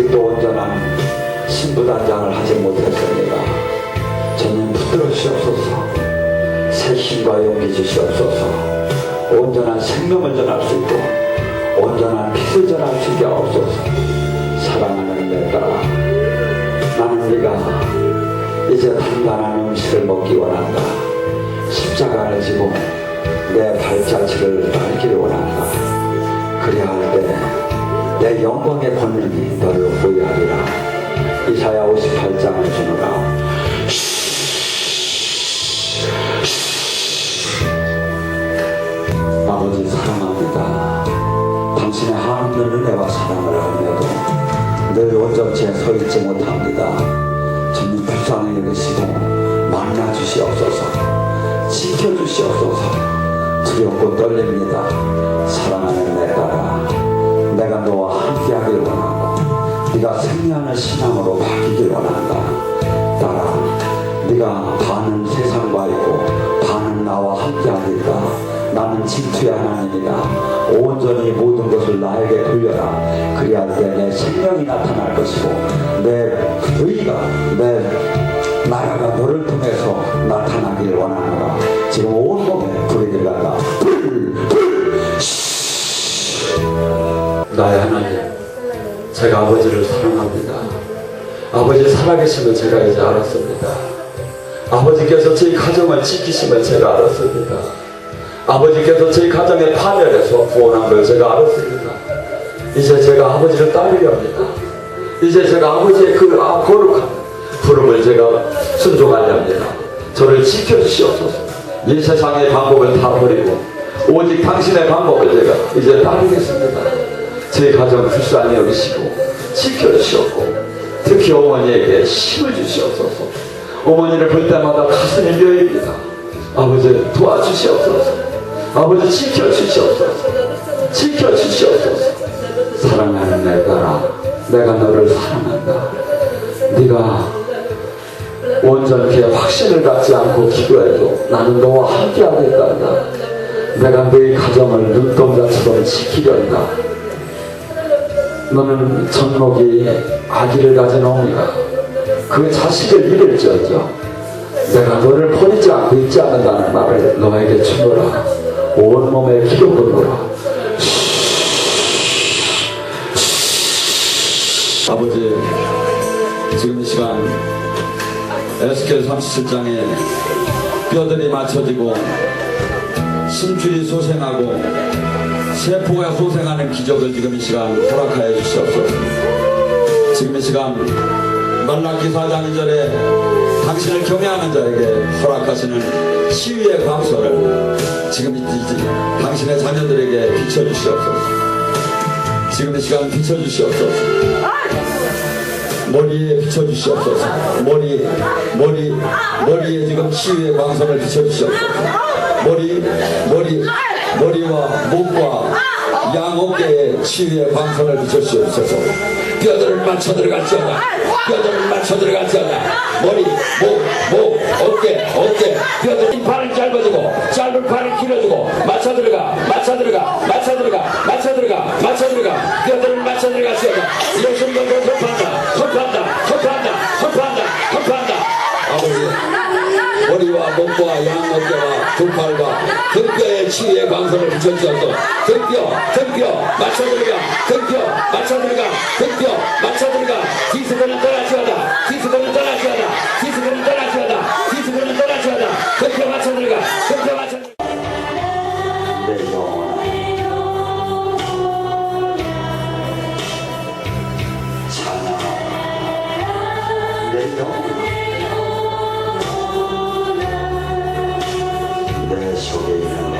아직도 온전한 신부단장을 하지 못했습니다. 주님 붙들으시옵소서. 새 힘과 용기 주시옵소서. 온전한 생명을 전할 수 있고 온전한 빛을 전할 수 있게 하옵소서. 사랑하는 내 딸아, 나는 네가 이제 단단한 음식을 먹기 원한다. 십자가를 지고 내 발자취를 밟기를 원한다. 그래야 할 때 내 영광의 권능이 너를 보유하리라. 이사야 58장을 주노라. 아버지 사랑합니다. 당신의 한없는 은혜와 사랑을 알며도 늘 온전치에 서 있지 못합니다. 주님 불쌍히 여기시고 만나 주시옵소서. 지켜주시옵소서. 두렵고 떨립니다. 사랑하는 내 딸아, 내가 너와 함께하길 원하고 네가 생명의 신앙으로 바뀌길 원한다. 딸아, 네가 반은 세상과 있고 반은 나와 함께하니까 나는 진투의 하나님이다. 온전히 모든 것을 나에게 돌려라. 그리할 때 내 생명이 나타날 것이고 내 의가 내 나라가 너를 통해서 나타나길 원하노라. 지금 온몸에 불이 들어간다. 나의 하나님, 제가 아버지를 사랑합니다. 아버지 살아계심을 제가 이제 알았습니다. 아버지께서 제 가정을 지키심을 제가 알았습니다. 아버지께서 제 가정의 파멸에서 구원한 걸 제가 알았습니다. 이제 제가 아버지를 따르려 합니다. 이제 제가 아버지의 그 거룩한 부름을 제가 순종하려 합니다. 저를 지켜주시옵소서. 이 세상의 방법을 다 버리고 오직 당신의 방법을 제가 이제 따르겠습니다. 제 가정 불쌍히 여기시고 지켜주시옵고 특히 어머니에게 힘을 주시옵소서. 어머니를 볼 때마다 가슴이 묘입니다. 아버지 도와주시옵소서. 아버지 지켜주시옵소서. 지켜주시옵소서. 사랑하는 내 딸아, 내가 너를 사랑한다. 네가 온전히 확신을 갖지 않고 기도해도 나는 너와 함께 하겠단다. 내가 너의 가정을 눈동자처럼 지키련다. 너는 젖먹이 아기를 가진 어머니가 그 자식을 잃을지어정 내가 너를 버리지 않고 있지 않는다는 말을 너에게 주노라. 온몸에 기도 걸어라. 아버지, 지금 이 시간 에스겔 37장에 뼈들이 맞춰지고 심줄이 소생하고 세포가 소생하는 기적을 지금 이 시간 허락하여 주시옵소서. 지금 이 시간 말라기 4장 2절에 당신을 경외하는 자에게 허락하시는 시위의 광선을 지금 이 당신의 자녀들에게 비춰주시옵소서. 지금 이 시간 비춰주시옵소서. 머리에 비춰주시옵소서. 머리에 지금 치유의 광선을 비춰주시옵소서. 머리와 목과 양 어깨에 치유의 광선을 비춰주시옵소서. 뼈들을 맞춰 들어갈지어다. 뼈들을 맞춰 들어갈지어다. 머리, 목, 어깨, 뼈들 팔을 짧아지고 짧은 팔을 길어지고 맞춰 들어가. 뼈들을 맞춰 들어갈지어다. 예수님 을 선포한다. 아버지, 머리와 목과 양 어깨와 두 팔과 등뼈의 치유의 광선을 비춰주셔서 등뼈 맞춰 들어가. 디스코는 떠나지어다. 등뼈 맞춰 들어가. 내 영혼아, 내 영혼아, 내 속에 있는 내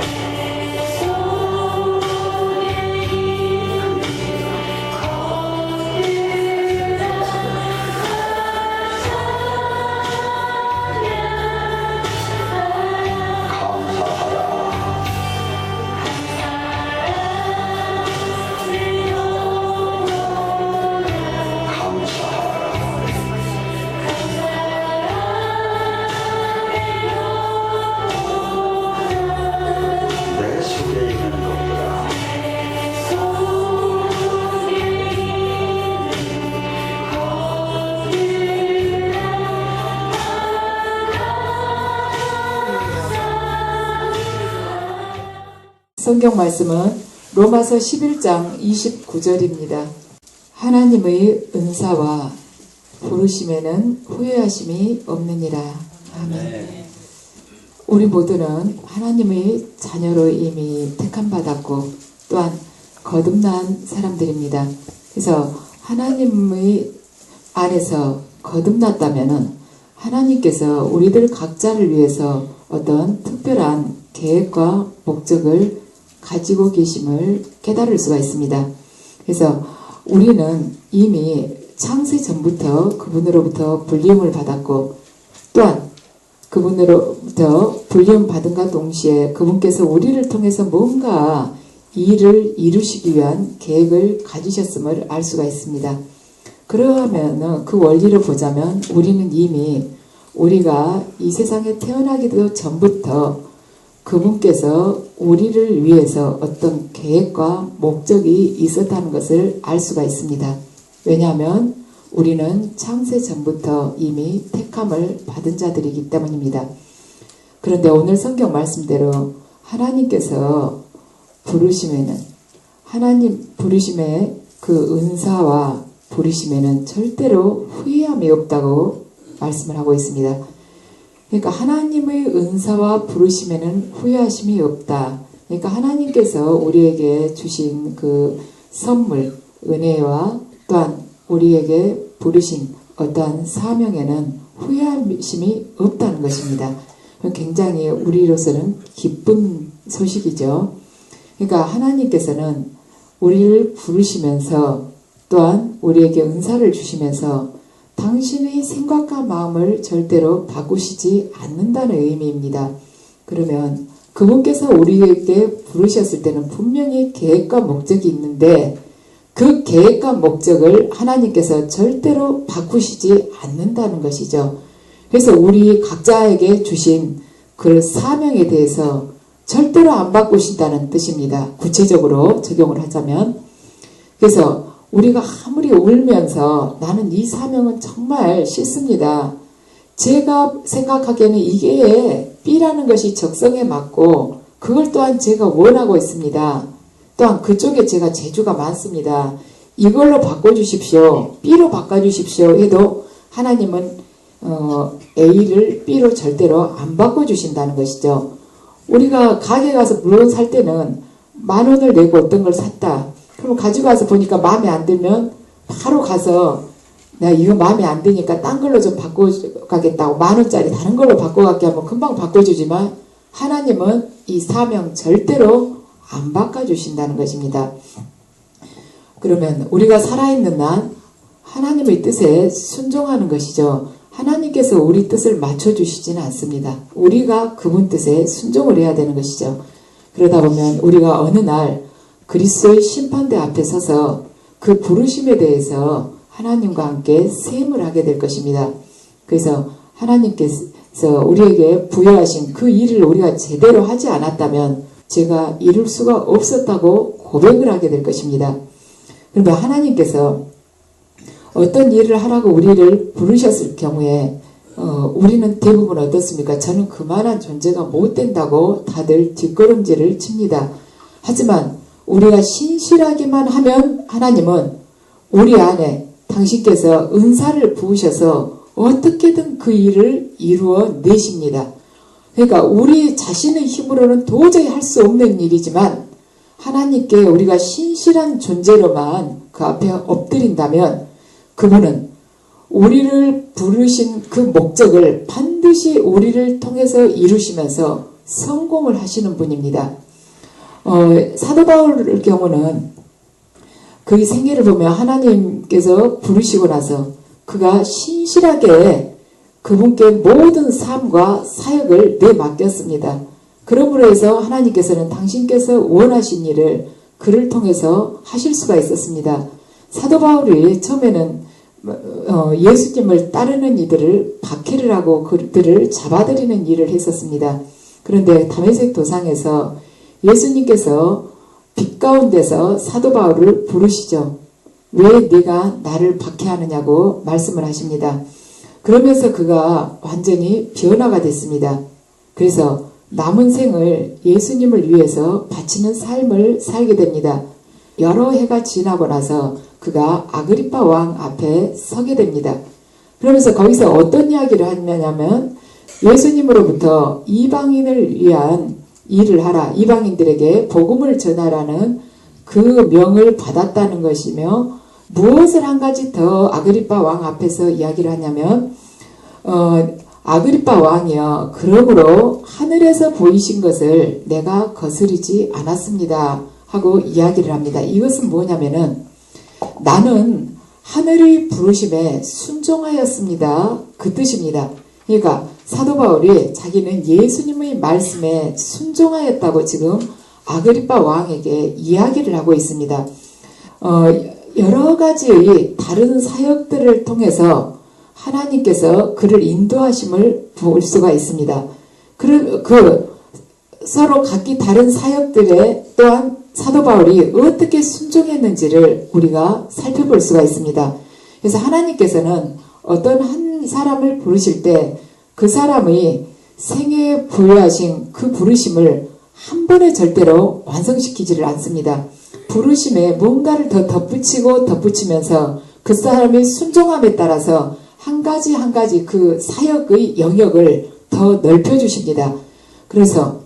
성경 말씀은 로마서 11장 29절입니다. 하나님의 은사와 부르심에는 후회하심이 없느니라. 아멘. 우리 모두는 하나님의 자녀로 이미 택함받았고 또한 거듭난 사람들입니다. 그래서 하나님의 안에서 거듭났다면은 하나님께서 우리들 각자를 위해서 어떤 특별한 계획과 목적을 가지고 계심을 깨달을 수가 있습니다. 그래서 우리는 이미 창세 전부터 그분으로부터 불림을 받았고 또한 그분으로부터 불림 받은과 동시에 그분께서 우리를 통해서 뭔가 일을 이루시기 위한 계획을 가지셨음을 알 수가 있습니다. 그러면 그 원리를 보자면 우리는 이미 우리가 이 세상에 태어나기도 전부터 그분께서 우리를 위해서 어떤 계획과 목적이 있었다는 것을 알 수가 있습니다. 왜냐하면 우리는 창세 전부터 이미 택함을 받은 자들이기 때문입니다. 그런데 오늘 성경 말씀대로 하나님께서 부르심에는 하나님 부르심의 그 은사와 부르심에는 절대로 후회함이 없다고 말씀을 하고 있습니다. 그러니까 하나님의 은사와 부르심에는 후회하심이 없다. 그러니까 하나님께서 우리에게 주신 그 선물, 은혜와 또한 우리에게 부르신 어떠한 사명에는 후회하심이 없다는 것입니다. 굉장히 우리로서는 기쁜 소식이죠. 그러니까 하나님께서는 우리를 부르시면서 또한 우리에게 은사를 주시면서 당신의 생각과 마음을 절대로 바꾸시지 않는다는 의미입니다. 그러면 그분께서 우리에게 부르셨을 때는 분명히 계획과 목적이 있는데 그 계획과 목적을 하나님께서 절대로 바꾸시지 않는다는 것이죠. 그래서 우리 각자에게 주신 그 사명에 대해서 절대로 안 바꾸신다는 뜻입니다. 구체적으로 적용을 하자면. 그래서 우리가 아무리 울면서 나는 이 사명은 정말 싫습니다. 제가 생각하기에는 이게 B라는 것이 적성에 맞고 그걸 또한 제가 원하고 있습니다. 또한 그쪽에 제가 재주가 많습니다. 이걸로 바꿔주십시오. B로 바꿔주십시오 해도 하나님은 A를 B로 절대로 안 바꿔주신다는 것이죠. 우리가 가게 가서 물건 살 때는 10,000원을 내고 어떤 걸 샀다. 그럼 가지고 와서 보니까 마음에 안 들면 바로 가서 내가 이거 마음에 안 드니까 딴 걸로 좀 바꿔가겠다고 10,000원짜리 다른 걸로 바꿔가게 하면 금방 바꿔주지만 하나님은 이 사명 절대로 안 바꿔주신다는 것입니다. 그러면 우리가 살아있는 한 하나님의 뜻에 순종하는 것이죠. 하나님께서 우리 뜻을 맞춰주시지는 않습니다. 우리가 그분 뜻에 순종을 해야 되는 것이죠. 그러다 보면 우리가 어느 날 그리스도의 심판대 앞에 서서 그 부르심에 대해서 하나님과 함께 셈을 하게 될 것입니다. 그래서 하나님께서 우리에게 부여하신 그 일을 우리가 제대로 하지 않았다면 제가 이룰 수가 없었다고 고백을 하게 될 것입니다. 그런데 하나님께서 어떤 일을 하라고 우리를 부르셨을 경우에 우리는 대부분 어떻습니까? 저는 그만한 존재가 못 된다고 다들 뒷걸음질을 칩니다. 하지만 우리가 신실하기만 하면 하나님은 우리 안에 당신께서 은사를 부으셔서 어떻게든 그 일을 이루어 내십니다. 그러니까 우리 자신의 힘으로는 도저히 할 수 없는 일이지만 하나님께 우리가 신실한 존재로만 그 앞에 엎드린다면 그분은 우리를 부르신 그 목적을 반드시 우리를 통해서 이루시면서 성공을 하시는 분입니다. 사도 바울의 경우는 그의 생애를 보면 하나님께서 부르시고 나서 그가 신실하게 그분께 모든 삶과 사역을 내맡겼습니다. 그러므로 해서 하나님께서는 당신께서 원하신 일을 그를 통해서 하실 수가 있었습니다. 사도 바울이 처음에는 예수님을 따르는 이들을 박해를 하고 그들을 잡아들이는 일을 했었습니다. 그런데 다메섹 도상에서 예수님께서 빛 가운데서 사도 바울을 부르시죠. 왜 네가 나를 박해하느냐고 말씀을 하십니다. 그러면서 그가 완전히 변화가 됐습니다. 그래서 남은 생을 예수님을 위해서 바치는 삶을 살게 됩니다. 여러 해가 지나고 나서 그가 아그리파 왕 앞에 서게 됩니다. 그러면서 거기서 어떤 이야기를 하냐면 예수님으로부터 이방인을 위한 일을 하라, 이방인들에게 복음을 전하라는 그 명을 받았다는 것이며, 무엇을 한 가지 더 아그리파 왕 앞에서 이야기를 하냐면 아그리파 왕이여, 그러므로 하늘에서 보이신 것을 내가 거스르지 않았습니다 하고 이야기를 합니다. 이것은 뭐냐면은 나는 하늘의 부르심에 순종하였습니다, 그 뜻입니다. 그러니까 사도 바울이 자기는 예수님의 말씀에 순종하였다고 지금 아그리파 왕에게 이야기를 하고 있습니다. 여러 가지의 다른 사역들을 통해서 하나님께서 그를 인도하심을 볼 수가 있습니다. 서로 각기 다른 사역들에 또한 사도 바울이 어떻게 순종했는지를 우리가 살펴볼 수가 있습니다. 그래서 하나님께서는 어떤 한 사람을 부르실 때 그 사람의 생애에 부여하신 그 부르심을 한 번에 절대로 완성시키지를 않습니다. 부르심에 뭔가를 더 덧붙이면서 그 사람의 순종함에 따라서 한 가지 한 가지 그 사역의 영역을 더 넓혀주십니다. 그래서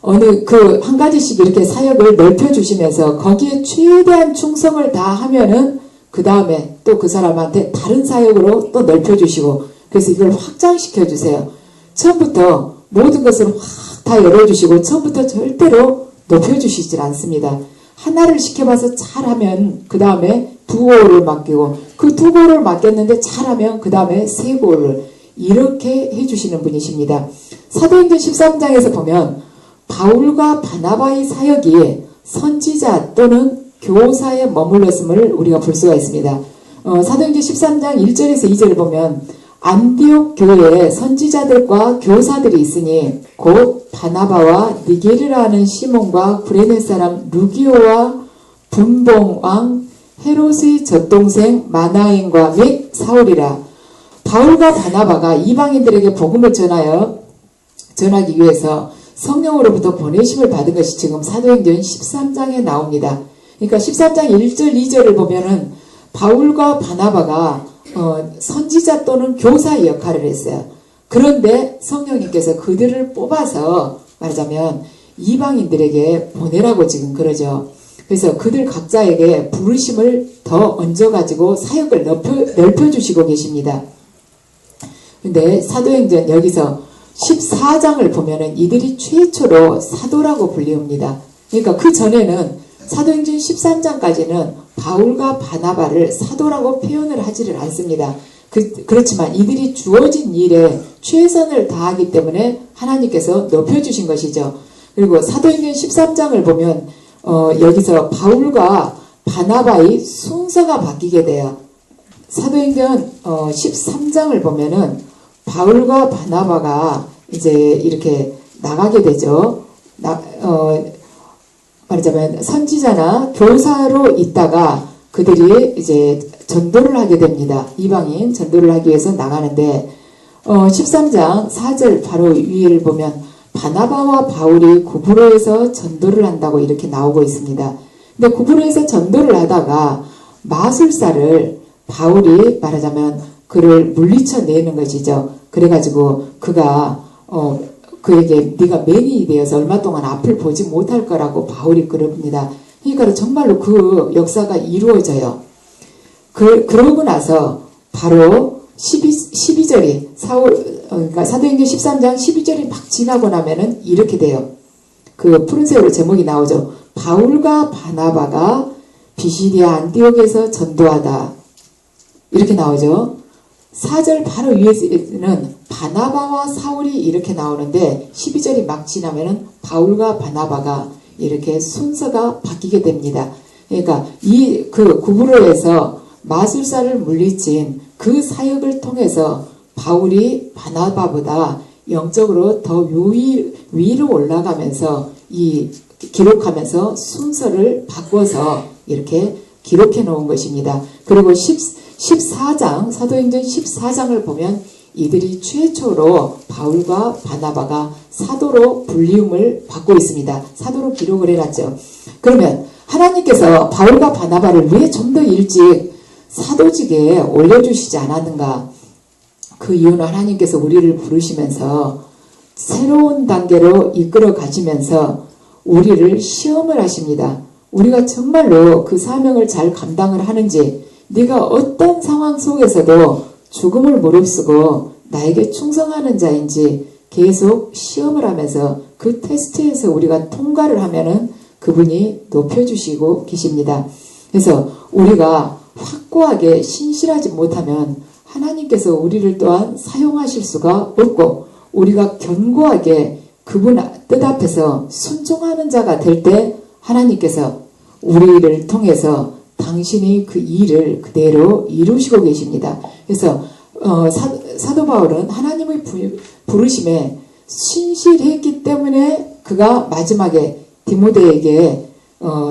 어느 그 한 가지씩 이렇게 사역을 넓혀주시면서 거기에 최대한 충성을 다하면은 그 다음에 또 그 사람한테 다른 사역으로 또 넓혀주시고, 그래서 이걸 확장시켜 주세요. 처음부터 모든 것을 확 다 열어주시고 처음부터 절대로 높여주시질 않습니다. 하나를 시켜봐서 잘하면 그 다음에 2고를 맡기고, 그 2고를 맡겼는데 잘하면 그 다음에 3고를 이렇게 해주시는 분이십니다. 사도행전 13장에서 보면 바울과 바나바의 사역이 선지자 또는 교사에 머물렀음을 우리가 볼 수가 있습니다. 사도행전 13장 1절에서 2절을 보면 안디옥 교회에 선지자들과 교사들이 있으니 곧 바나바와 니게르라 하는 시몬과 구레네 사람 루기오와 분봉왕 헤롯의 젖동생 마나인과 및 사울이라. 바울과 바나바가 이방인들에게 복음을 전하기 위해서 성령으로부터 보내심을 받은 것이 지금 사도행전 13장에 나옵니다. 그러니까 13장 1절 2절을 보면은 바울과 바나바가 선지자 또는 교사의 역할을 했어요. 그런데 성령님께서 그들을 뽑아서 말하자면 이방인들에게 보내라고 지금 그러죠. 그래서 그들 각자에게 부르심을 더 얹어가지고 사역을 넓혀주시고 계십니다. 근데 사도행전 여기서 14장을 보면은 이들이 최초로 사도라고 불리웁니다. 그러니까 그 전에는 사도행전 13장까지는 바울과 바나바를 사도라고 표현을 하지를 않습니다. 그렇지만 이들이 주어진 일에 최선을 다하기 때문에 하나님께서 높여주신 것이죠. 그리고 사도행전 13장을 보면 여기서 바울과 바나바의 순서가 바뀌게 돼요. 사도행전 13장을 보면은 바울과 바나바가 이제 이렇게 나가게 되죠. 말하자면 선지자나 교사로 있다가 그들이 이제 전도를 하게 됩니다. 이방인 전도를 하기 위해서 나가는데 13장 4절 바로 위를 보면 바나바와 바울이 구브로에서 전도를 한다고 이렇게 나오고 있습니다. 근데 구브로에서 전도를 하다가 마술사를 바울이 말하자면 그를 물리쳐내는 것이죠. 그래가지고 그가 그에게 네가 맹인이 되어서 얼마 동안 앞을 보지 못할 거라고 바울이 그럽니다. 그러니까 정말로 그 역사가 이루어져요. 그러고 나서 바로 12절이 그러니까 사도행전 13장 12절이 막 지나고 나면은 이렇게 돼요. 그 푸른색으로 제목이 나오죠. 바울과 바나바가 비시디아 안디옥에서 전도하다. 이렇게 나오죠. 4절 바로 위에는 바나바와 사울이 이렇게 나오는데 12절이 막 지나면은 바울과 바나바가 이렇게 순서가 바뀌게 됩니다. 그러니까 그 구브로에서 마술사를 물리친 그 사역을 통해서 바울이 바나바보다 영적으로 더 위로 올라가면서 기록하면서 순서를 바꿔서 이렇게 기록해 놓은 것입니다. 그리고 14장 사도행전 14장을 보면 이들이 최초로 바울과 바나바가 사도로 불리움을 받고 있습니다. 사도로 기록을 해놨죠. 그러면 하나님께서 바울과 바나바를 왜 좀 더 일찍 사도직에 올려주시지 않았는가? 그 이유는 하나님께서 우리를 부르시면서 새로운 단계로 이끌어 가시면서 우리를 시험을 하십니다. 우리가 정말로 그 사명을 잘 감당을 하는지, 네가 어떤 상황 속에서도 죽음을 무릅쓰고 나에게 충성하는 자인지 계속 시험을 하면서 그 테스트에서 우리가 통과를 하면은 그분이 높여주시고 계십니다. 그래서 우리가 확고하게 신실하지 못하면 하나님께서 우리를 또한 사용하실 수가 없고, 우리가 견고하게 그분 뜻 앞에서 순종하는 자가 될 때 하나님께서 우리를 통해서 당신이 그 일을 그대로 이루시고 계십니다. 그래서 사도 바울은 하나님의 부르심에 신실했기 때문에 그가 마지막에 디모데에게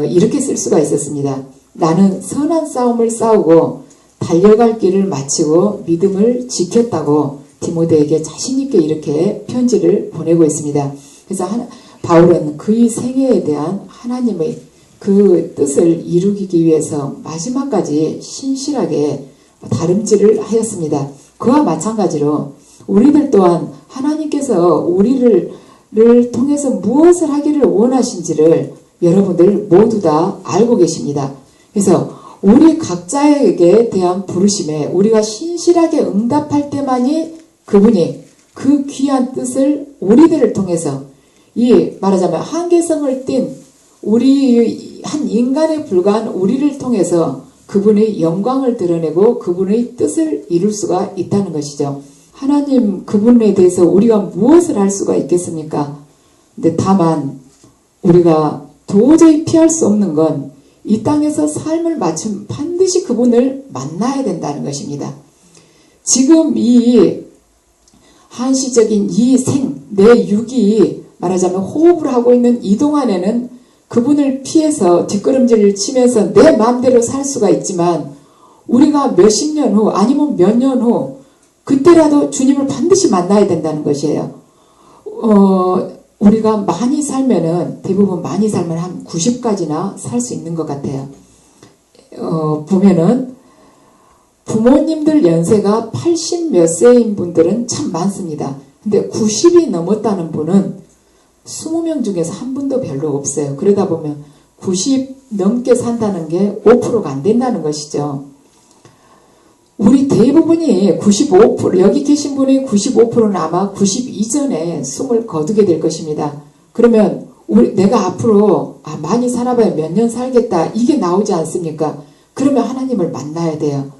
이렇게 쓸 수가 있었습니다. 나는 선한 싸움을 싸우고 달려갈 길을 마치고 믿음을 지켰다고 디모데에게 자신있게 이렇게 편지를 보내고 있습니다. 그래서 바울은 그의 생애에 대한 하나님의 그 뜻을 이루기 위해서 마지막까지 신실하게 다름질을 하였습니다. 그와 마찬가지로 우리들 또한 하나님께서 우리를 통해서 무엇을 하기를 원하신지를 여러분들 모두 다 알고 계십니다. 그래서 우리 각자에게 대한 부르심에 우리가 신실하게 응답할 때만이 그분이 그 귀한 뜻을 우리들을 통해서, 이 말하자면 한계성을 띈 우리 한 인간에 불과한 우리를 통해서 그분의 영광을 드러내고 그분의 뜻을 이룰 수가 있다는 것이죠. 하나님 그분에 대해서 우리가 무엇을 할 수가 있겠습니까? 근데 다만 우리가 도저히 피할 수 없는 건 이 땅에서 삶을 마치면 반드시 그분을 만나야 된다는 것입니다. 지금 이 한시적인 이 내 육이 말하자면 호흡을 하고 있는 이 동안에는 그분을 피해서 뒷걸음질을 치면서 내 마음대로 살 수가 있지만, 우리가 몇십 년 후 아니면 몇 년 후 그때라도 주님을 반드시 만나야 된다는 것이에요. 우리가 많이 살면은, 대부분 많이 살면 한 90까지나 살 수 있는 것 같아요. 보면은 부모님들 연세가 80 몇 세인 분들은 참 많습니다. 근데 90이 넘었다는 분은 20명 중에서 한 분도 별로 없어요. 그러다 보면 90 넘게 산다는 게 5%가 안 된다는 것이죠. 우리 대부분이 95%, 여기 계신 분의 95%는 아마 90 이전에 숨을 거두게 될 것입니다. 그러면 내가 앞으로 많이 살아봐야 몇 년 살겠다, 이게 나오지 않습니까? 그러면 하나님을 만나야 돼요.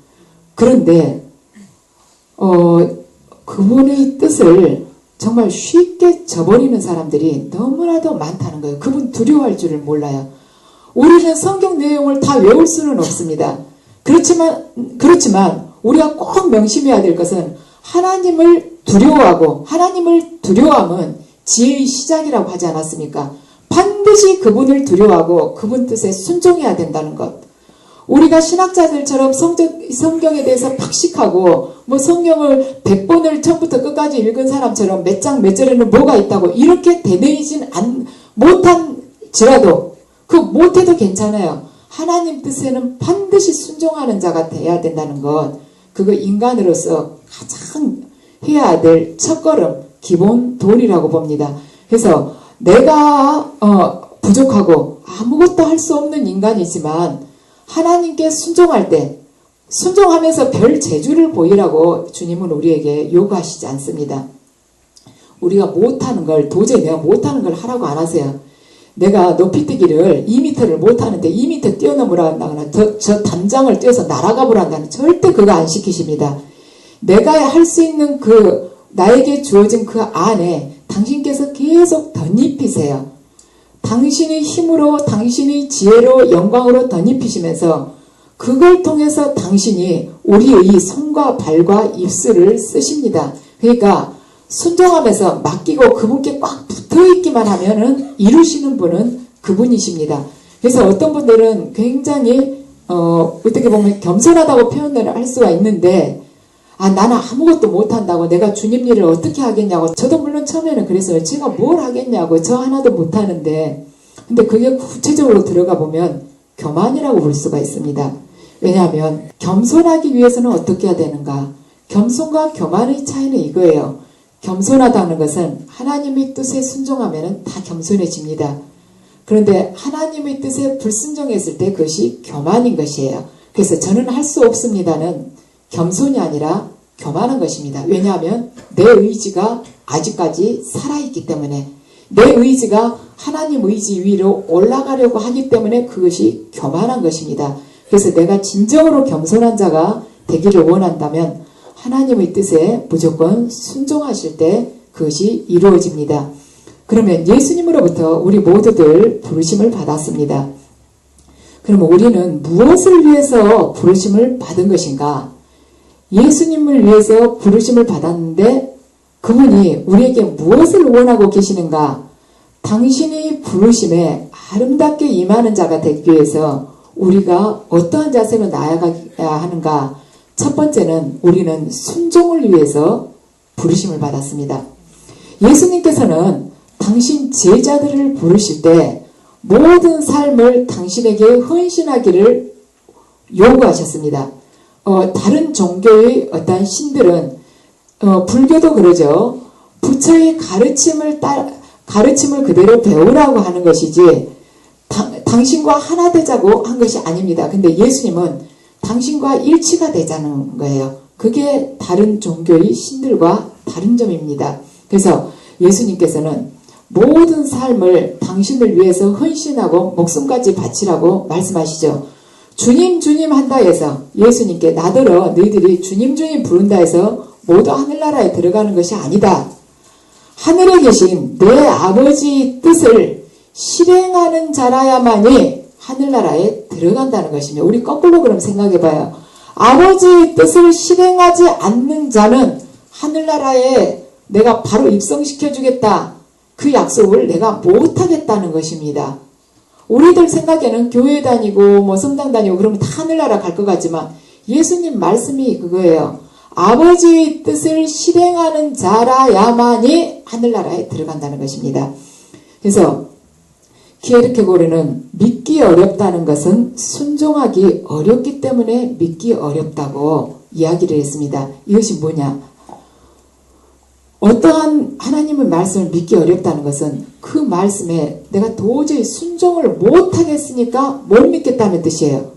그런데 그분의 뜻을 정말 쉽게 저버리는 사람들이 너무나도 많다는 거예요. 그분 두려워할 줄을 몰라요. 우리는 성경 내용을 다 외울 수는 없습니다. 그렇지만 우리가 꼭 명심해야 될 것은 하나님을 두려워하고, 하나님을 두려워함은 지혜의 시작이라고 하지 않았습니까? 반드시 그분을 두려워하고 그분 뜻에 순종해야 된다는 것. 우리가 신학자들처럼 성경에 대해서 박식하고 성경을 100번을 처음부터 끝까지 읽은 사람처럼 몇 장 몇 절에는 뭐가 있다고 이렇게 되뇌이진 못한지라도, 그 못해도 괜찮아요. 하나님 뜻에는 반드시 순종하는 자가 돼야 된다는 것, 그거 인간으로서 가장 해야 될 첫걸음, 기본 도리라고 봅니다. 그래서 내가 부족하고 아무것도 할 수 없는 인간이지만 하나님께 순종할 때, 순종하면서 별 재주를 보이라고 주님은 우리에게 요구하시지 않습니다. 우리가 못하는 걸, 도저히 내가 못하는 걸 하라고 안 하세요. 내가 높이뛰기를 2m를 못하는데 2m 뛰어넘으라 한다거나 저 담장을 뛰어서 날아가 보라 한다거나 절대 그거 안 시키십니다. 내가 할 수 있는 나에게 주어진 그 안에 당신께서 계속 덧입히세요. 당신의 힘으로, 당신의 지혜로, 영광으로 덧입히시면서 그걸 통해서 당신이 우리의 손과 발과 입술을 쓰십니다. 그러니까 순종하면서 맡기고 그분께 꽉 붙어있기만 하면은 이루시는 분은 그분이십니다. 그래서 어떤 분들은 굉장히 어떻게 보면 겸손하다고 표현을 할 수가 있는데, 나는 아무것도 못한다고 내가 주님 일을 어떻게 하겠냐고. 저도 물론 처음에는 그랬어요. 제가 뭘 하겠냐고. 저 하나도 못하는데. 근데 그게 구체적으로 들어가 보면 교만이라고 볼 수가 있습니다. 왜냐하면 겸손하기 위해서는 어떻게 해야 되는가. 겸손과 교만의 차이는 이거예요. 겸손하다는 것은 하나님의 뜻에 순종하면 다 겸손해집니다. 그런데 하나님의 뜻에 불순종했을 때 그것이 교만인 것이에요. 그래서 저는 할 수 없습니다는 겸손이 아니라 교만한 것입니다. 왜냐하면 내 의지가 아직까지 살아있기 때문에, 내 의지가 하나님 의지 위로 올라가려고 하기 때문에 그것이 교만한 것입니다. 그래서 내가 진정으로 겸손한 자가 되기를 원한다면 하나님의 뜻에 무조건 순종하실 때 그것이 이루어집니다. 그러면 예수님으로부터 우리 모두들 부르심을 받았습니다. 그러면 우리는 무엇을 위해서 부르심을 받은 것인가? 예수님을 위해서 부르심을 받았는데 그분이 우리에게 무엇을 원하고 계시는가? 당신의 부르심에 아름답게 임하는 자가 되기 위해서 우리가 어떠한 자세로 나아가야 하는가? 첫 번째는 우리는 순종을 위해서 부르심을 받았습니다. 예수님께서는 당신 제자들을 부르실 때 모든 삶을 당신에게 헌신하기를 요구하셨습니다. 다른 종교의 어떤 신들은 불교도 그러죠. 부처의 가르침을 그대로 배우라고 하는 것이지 당신과 하나 되자고 한 것이 아닙니다. 근데 예수님은 당신과 일치가 되자는 거예요. 그게 다른 종교의 신들과 다른 점입니다. 그래서 예수님께서는 모든 삶을 당신을 위해서 헌신하고 목숨까지 바치라고 말씀하시죠. 주님 주님 한다 해서 예수님께 나더러 너희들이 주님 주님 부른다 해서 모두 하늘나라에 들어가는 것이 아니다. 하늘에 계신 내 아버지 뜻을 실행하는 자라야만이 하늘나라에 들어간다는 것입니다. 우리 거꾸로 그럼 생각해봐요. 아버지의 뜻을 실행하지 않는 자는 하늘나라에 내가 바로 입성시켜주겠다. 그 약속을 내가 못하겠다는 것입니다. 우리들 생각에는 교회 다니고 성당 다니고 그러면 다 하늘나라 갈 것 같지만 예수님 말씀이 그거예요. 아버지의 뜻을 실행하는 자라야만이 하늘나라에 들어간다는 것입니다. 그래서 키에르케고르는 믿기 어렵다는 것은 순종하기 어렵기 때문에 믿기 어렵다고 이야기를 했습니다. 이것이 뭐냐? 어떠한 하나님의 말씀을 믿기 어렵다는 것은 그 말씀에 내가 도저히 순종을 못하겠으니까 못 믿겠다는 뜻이에요.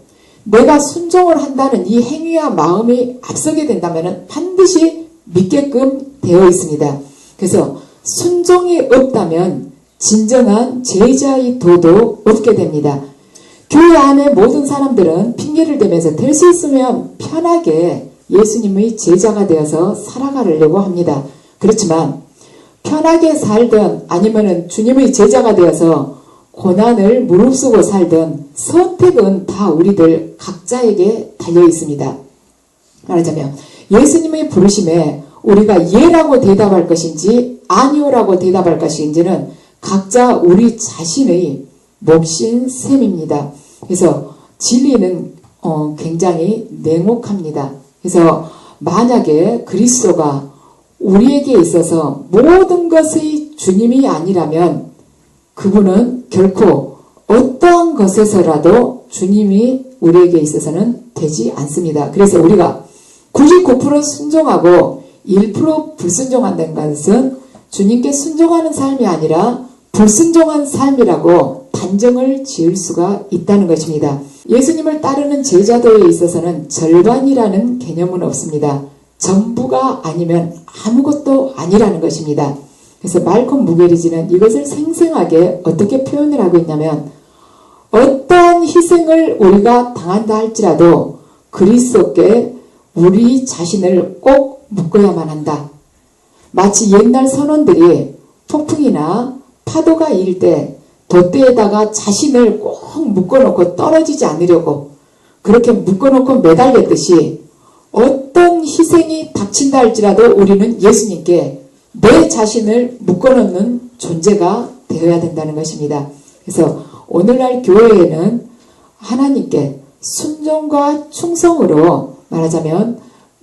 내가 순종을 한다는 이 행위와 마음이 앞서게 된다면 반드시 믿게끔 되어 있습니다. 그래서 순종이 없다면 진정한 제자의 도도 없게 됩니다. 교회 안에 모든 사람들은 핑계를 대면서 될 수 있으면 편하게 예수님의 제자가 되어서 살아가려고 합니다. 그렇지만 편하게 살든 아니면은 주님의 제자가 되어서 고난을 무릅쓰고 살든 선택은 다 우리들 각자에게 달려 있습니다. 말하자면 예수님의 부르심에 우리가 예라고 대답할 것인지 아니오라고 대답할 것인지는 각자 우리 자신의 몫인 셈입니다. 그래서 진리는 굉장히 냉혹합니다. 그래서 만약에 그리스도가 우리에게 있어서 모든 것의 주님이 아니라면 그분은 결코 어떠한 것에서라도 주님이 우리에게 있어서는 되지 않습니다. 그래서 우리가 99% 순종하고 1% 불순종한다는 것은 주님께 순종하는 삶이 아니라 불순종한 삶이라고 단정을 지을 수가 있다는 것입니다. 예수님을 따르는 제자도에 있어서는 절반이라는 개념은 없습니다. 전부가 아니면 아무것도 아니라는 것입니다. 그래서 말콤 무게리지는 이것을 생생하게 어떻게 표현을 하고 있냐면 어떠한 희생을 우리가 당한다 할지라도 그리스도께 우리 자신을 꼭 묶어야만 한다. 마치 옛날 선원들이 폭풍이나 파도가 일 때 돛대에다가 자신을 꼭 묶어놓고 떨어지지 않으려고 그렇게 묶어놓고 매달렸듯이 어떤 희생이 닥친다 할지라도 우리는 예수님께 내 자신을 묶어놓는 존재가 되어야 된다는 것입니다. 그래서 오늘날 교회에는 하나님께 순종과 충성으로 말하자면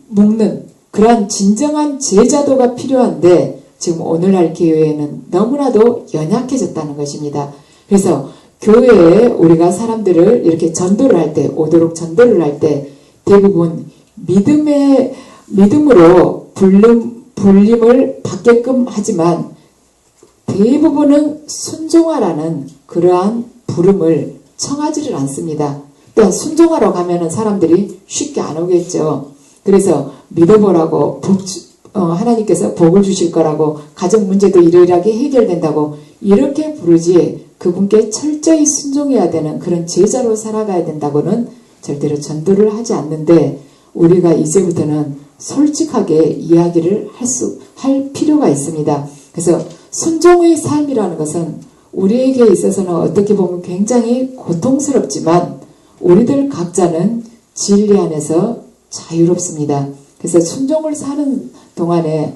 묶는 그러한 진정한 제자도가 필요한데 지금 오늘날 교회에는 너무나도 연약해졌다는 것입니다. 그래서 교회에 우리가 사람들을 이렇게 전도를 할 때, 오도록 전도를 할 때 대부분 믿음으로 불림을 받게끔 하지만 대부분은 순종하라는 그러한 부름을 청하지를 않습니다. 또한 순종하러 가면은 사람들이 쉽게 안 오겠죠. 그래서 믿어보라고 하나님께서 복을 주실 거라고 가정 문제도 이러이러하게 해결된다고 이렇게 부르지 그분께 철저히 순종해야 되는 그런 제자로 살아가야 된다고는 절대로 전도를 하지 않는데 우리가 이제부터는 솔직하게 이야기를 할 필요가 있습니다. 그래서 순종의 삶이라는 것은 우리에게 있어서는 어떻게 보면 굉장히 고통스럽지만 우리들 각자는 진리 안에서 자유롭습니다. 그래서 순종을 사는 동안에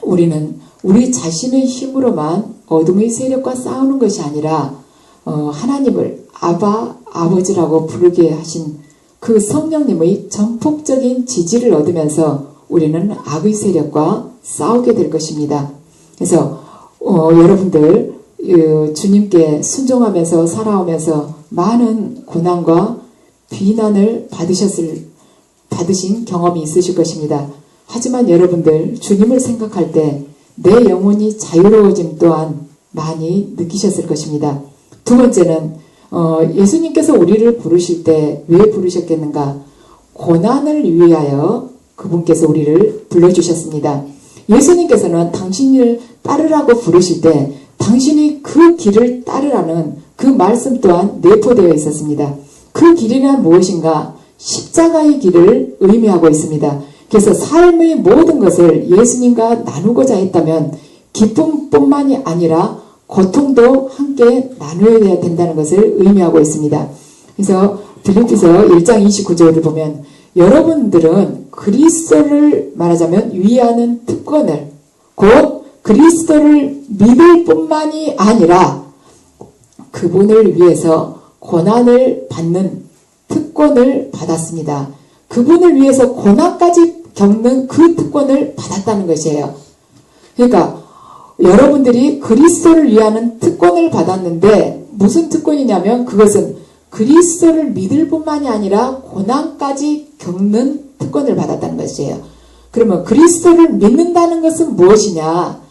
우리는 우리 자신의 힘으로만 어둠의 세력과 싸우는 것이 아니라 하나님을 아버지라고 부르게 하신 그 성령님의 전폭적인 지지를 얻으면서 우리는 악의 세력과 싸우게 될 것입니다. 그래서 여러분들 주님께 순종하면서 살아오면서 많은 고난과 비난을 받으신 경험이 있으실 것입니다. 하지만 여러분들 주님을 생각할 때 내 영혼이 자유로워짐 또한 많이 느끼셨을 것입니다. 두 번째는 예수님께서 우리를 부르실 때 왜 부르셨겠는가? 고난을 위하여 그분께서 우리를 불러주셨습니다. 예수님께서는 당신을 따르라고 부르실 때 당신이 그 길을 따르라는 그 말씀 또한 내포되어 있었습니다. 그 길이란 무엇인가? 십자가의 길을 의미하고 있습니다. 그래서 삶의 모든 것을 예수님과 나누고자 했다면 기쁨뿐만이 아니라 고통도 함께 나누어야 된다는 것을 의미하고 있습니다. 그래서 빌립보서 1장 29절을 보면 여러분들은 그리스도를 말하자면 위하는 특권을 곧 그리스도를 믿을 뿐만이 아니라 그분을 위해서 고난을 받는 특권을 받았습니다. 그분을 위해서 고난까지 겪는 그 특권을 받았다는 것이에요. 그러니까 여러분들이 그리스도를 위하는 특권을 받았는데 무슨 특권이냐면 그것은 그리스도를 믿을 뿐만이 아니라 고난까지 겪는 특권을 받았다는 것이에요. 그러면 그리스도를 믿는다는 것은 무엇이냐?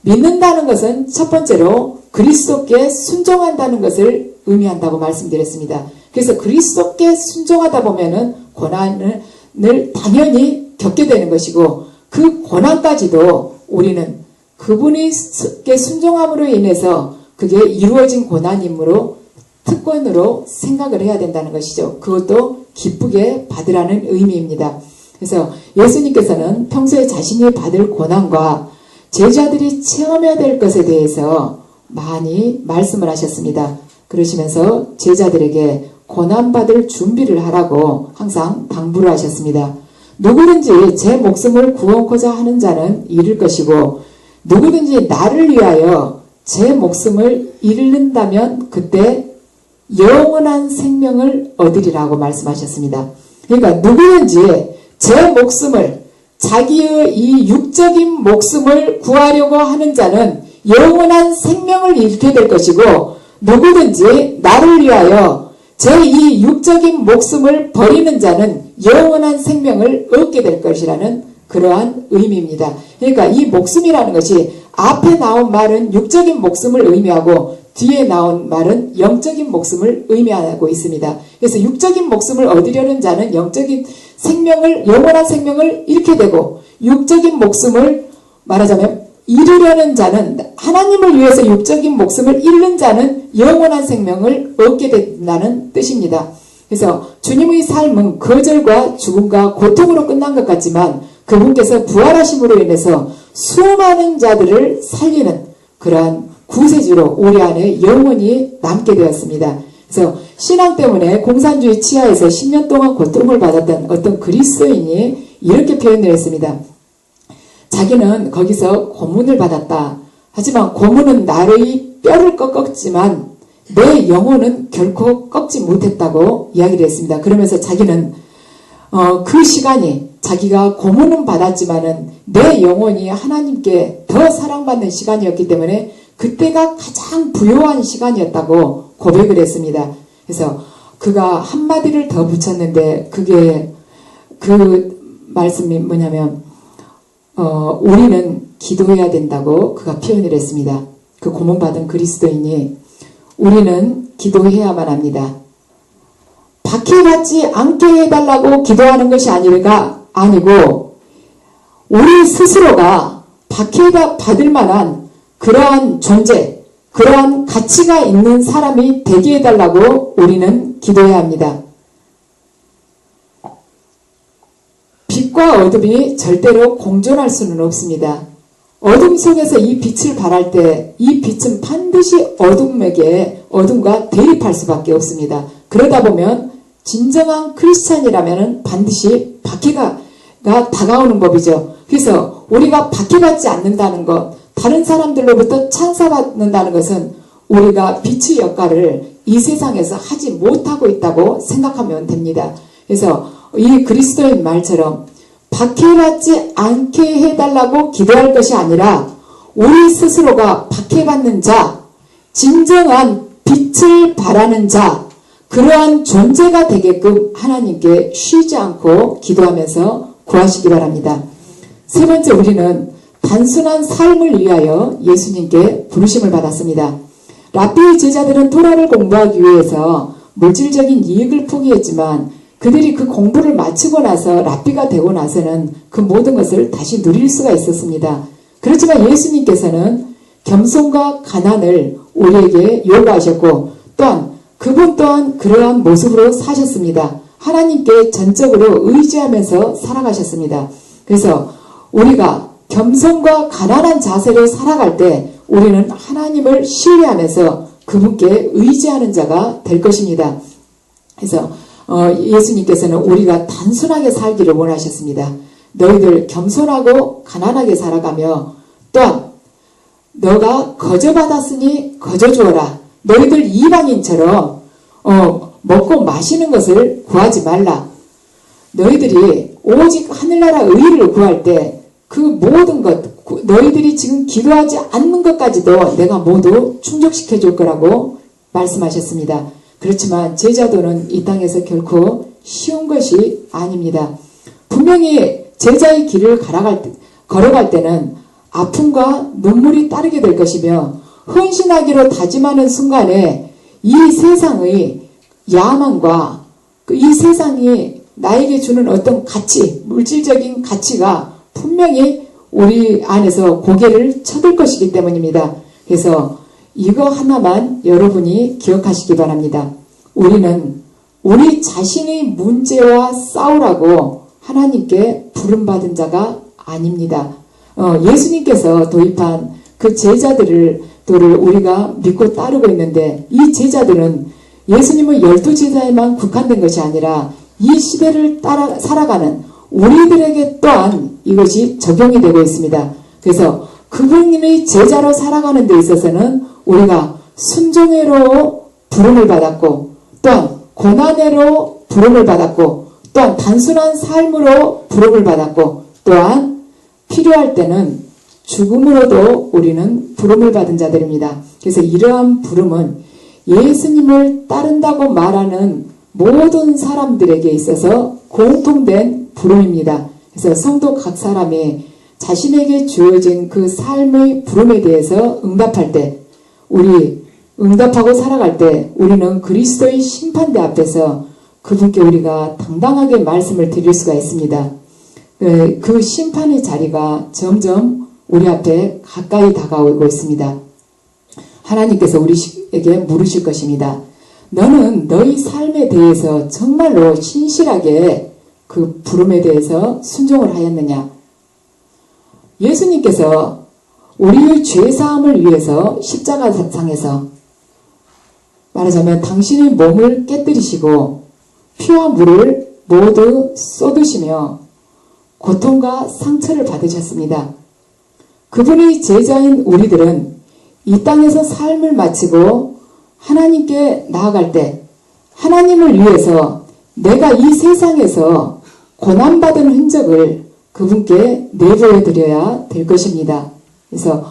믿는다는 것은 첫 번째로 그리스도께 순종한다는 것을 의미한다고 말씀드렸습니다. 그래서 그리스도께 순종하다 보면은 고난을 당연히 겪게 되는 것이고 그 고난까지도 우리는 그분께 순종함으로 인해서 그게 이루어진 고난이므로 특권으로 생각을 해야 된다는 것이죠. 그것도 기쁘게 받으라는 의미입니다. 그래서 예수님께서는 평소에 자신이 받을 고난과 제자들이 체험해야 될 것에 대해서 많이 말씀을 하셨습니다. 그러시면서 제자들에게 고난받을 준비를 하라고 항상 당부를 하셨습니다. 누구든지 제 목숨을 구원코자 하는 자는 잃을 것이고 누구든지 나를 위하여 제 목숨을 잃는다면 그때 영원한 생명을 얻으리라고 말씀하셨습니다. 그러니까 누구든지 제 목숨을 자기의 이 육적인 목숨을 구하려고 하는 자는 영원한 생명을 잃게 될 것이고 누구든지 나를 위하여 제 이 육적인 목숨을 버리는 자는 영원한 생명을 얻게 될 것이라는 그러한 의미입니다. 그러니까 이 목숨이라는 것이 앞에 나온 말은 육적인 목숨을 의미하고 뒤에 나온 말은 영적인 목숨을 의미하고 있습니다. 그래서 육적인 목숨을 얻으려는 자는 영적인 생명을, 영원한 생명을 잃게 되고 육적인 목숨을 말하자면 잃으려는 자는 하나님을 위해서 육적인 목숨을 잃는 자는 영원한 생명을 얻게 된다는 뜻입니다. 그래서 주님의 삶은 거절과 죽음과 고통으로 끝난 것 같지만 그분께서 부활하심으로 인해서 수많은 자들을 살리는 그러한 구세주로 우리 안에 영원히 남게 되었습니다. 그래서 신앙 때문에 공산주의 치하에서 10년 동안 고통을 받았던 어떤 그리스도인이 이렇게 표현을 했습니다. 자기는 거기서 고문을 받았다. 하지만 고문은 나의 뼈를 꺾었지만 내 영혼은 결코 꺾지 못했다고 이야기를 했습니다. 그러면서 자기는 그 시간이 자기가 고문은 받았지만은 내 영혼이 하나님께 더 사랑받는 시간이었기 때문에 그때가 가장 부요한 시간이었다고 고백을 했습니다. 그래서 그가 한마디를 더 붙였는데 그게 그 말씀이 뭐냐면 우리는 기도해야 된다고 그가 표현을 했습니다. 그 고문받은 그리스도인이 우리는 기도해야만 합니다. 박해받지 않게 해달라고 기도하는 것이 아니고 우리 스스로가 박해받을 만한 그러한 존재, 그러한 가치가 있는 사람이 되게 해달라고 우리는 기도해야 합니다. 빛과 어둠이 절대로 공존할 수는 없습니다. 어둠 속에서 이 빛을 발할 때 이 빛은 반드시 어둠과 대립할 수밖에 없습니다. 그러다 보면 진정한 크리스찬이라면 반드시 박해가 다가오는 법이죠. 그래서 우리가 박해받지 않는다는 것, 다른 사람들로부터 찬사받는다는 것은 우리가 빛의 역할을 이 세상에서 하지 못하고 있다고 생각하면 됩니다. 그래서 이 그리스도인 말처럼 박해받지 않게 해달라고 기도할 것이 아니라 우리 스스로가 박해받는 자, 진정한 빛을 발하는 자, 그러한 존재가 되게끔 하나님께 쉬지 않고 기도하면서 구하시기 바랍니다. 세 번째, 우리는 단순한 삶을 위하여 예수님께 부르심을 받았습니다. 랍비의 제자들은 토라를 공부하기 위해서 물질적인 이익을 포기했지만 그들이 그 공부를 마치고 나서 랍비가 되고 나서는 그 모든 것을 다시 누릴 수가 있었습니다. 그렇지만 예수님께서는 겸손과 가난을 우리에게 요구하셨고 또한 그분 또한 그러한 모습으로 사셨습니다. 하나님께 전적으로 의지하면서 살아가셨습니다. 그래서 우리가 겸손과 가난한 자세로 살아갈 때 우리는 하나님을 신뢰하면서 그분께 의지하는 자가 될 것입니다. 그래서 예수님께서는 우리가 단순하게 살기를 원하셨습니다. 너희들 겸손하고 가난하게 살아가며 또한 너가 거저받았으니 거저주어라. 너희들 이방인처럼 먹고 마시는 것을 구하지 말라. 너희들이 오직 하늘나라 의를 구할 때 그 모든 것, 너희들이 지금 기도하지 않는 것까지도 내가 모두 충족시켜 줄 거라고 말씀하셨습니다. 그렇지만 제자도는 이 땅에서 결코 쉬운 것이 아닙니다. 분명히 제자의 길을 걸어갈 때는 아픔과 눈물이 따르게 될 것이며 헌신하기로 다짐하는 순간에 이 세상의 야망과 이 세상이 나에게 주는 어떤 가치, 물질적인 가치가 분명히 우리 안에서 고개를 쳐들 것이기 때문입니다. 그래서 이거 하나만 여러분이 기억하시기 바랍니다. 우리는 우리 자신의 문제와 싸우라고 하나님께 부름받은 자가 아닙니다. 예수님께서 도입한 그 제자들을 우리가 믿고 따르고 있는데 이 제자들은 예수님은 12제자에만 국한된 것이 아니라 이 시대를 따라 살아가는 우리들에게 또한 이것이 적용이 되고 있습니다. 그래서 그분의 제자로 살아가는 데 있어서는 우리가 순종회로 부름을 받았고 또한 고난회로 부름을 받았고 또한 단순한 삶으로 부름을 받았고 또한 필요할 때는 죽음으로도 우리는 부름을 받은 자들입니다. 그래서 이러한 부름은 예수님을 따른다고 말하는 모든 사람들에게 있어서 공통된 부름입니다. 그래서 성도 각 사람이 자신에게 주어진 그 삶의 부름에 대해서 응답할 때, 우리 응답하고 살아갈 때 우리는 그리스도의 심판대 앞에서 그분께 우리가 당당하게 말씀을 드릴 수가 있습니다. 그 심판의 자리가 점점 우리 앞에 가까이 다가오고 있습니다. 하나님께서 우리에게 물으실 것입니다. 너는 너희 삶에 대해서 정말로 신실하게 그 부름에 대해서 순종을 하였느냐? 예수님께서 우리의 죄사함을 위해서 십자가상에서 말하자면 당신의 몸을 깨뜨리시고 피와 물을 모두 쏟으시며 고통과 상처를 받으셨습니다. 그분의 제자인 우리들은 이 땅에서 삶을 마치고 하나님께 나아갈 때 하나님을 위해서 내가 이 세상에서 고난받은 흔적을 그분께 내보여 드려야 될 것입니다. 그래서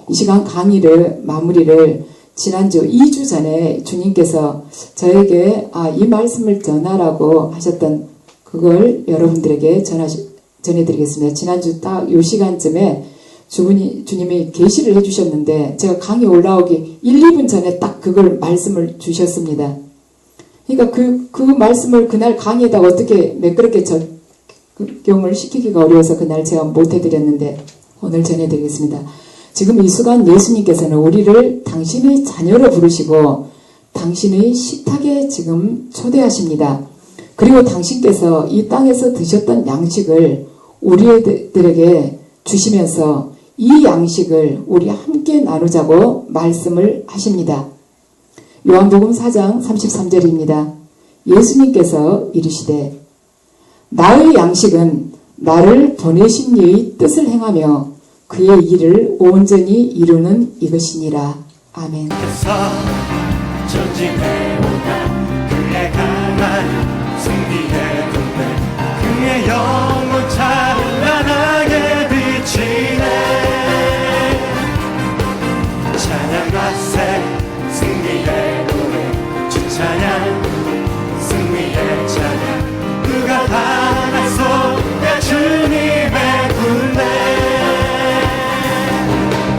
이 시간 강의를 마무리를 지난주 2주 전에 주님께서 저에게 이 말씀을 전하라고 하셨던 그걸 여러분들에게 전해드리겠습니다. 지난주 딱 이 시간쯤에 주님이 계시를 해주셨는데 제가 강의 올라오기 1, 2분 전에 딱 그걸 말씀을 주셨습니다. 그러니까 그 말씀을 그날 강의에다가 어떻게 매끄럽게 적용을 시키기가 어려워서 그날 제가 못해드렸는데 오늘 전해드리겠습니다. 지금 이 순간 예수님께서는 우리를 당신의 자녀로 부르시고 당신의 식탁에 지금 초대하십니다. 그리고 당신께서 이 땅에서 드셨던 양식을 우리들에게 주시면서 이 양식을 우리 함께 나누자고 말씀을 하십니다. 요한복음 4장 33절입니다. 예수님께서 이르시되 나의 양식은 나를 보내신 이의 뜻을 행하며 그의 일을 온전히 이루는 이것이니라. 아멘. 전진해오다 그의 강한 승리의 군대 그의 영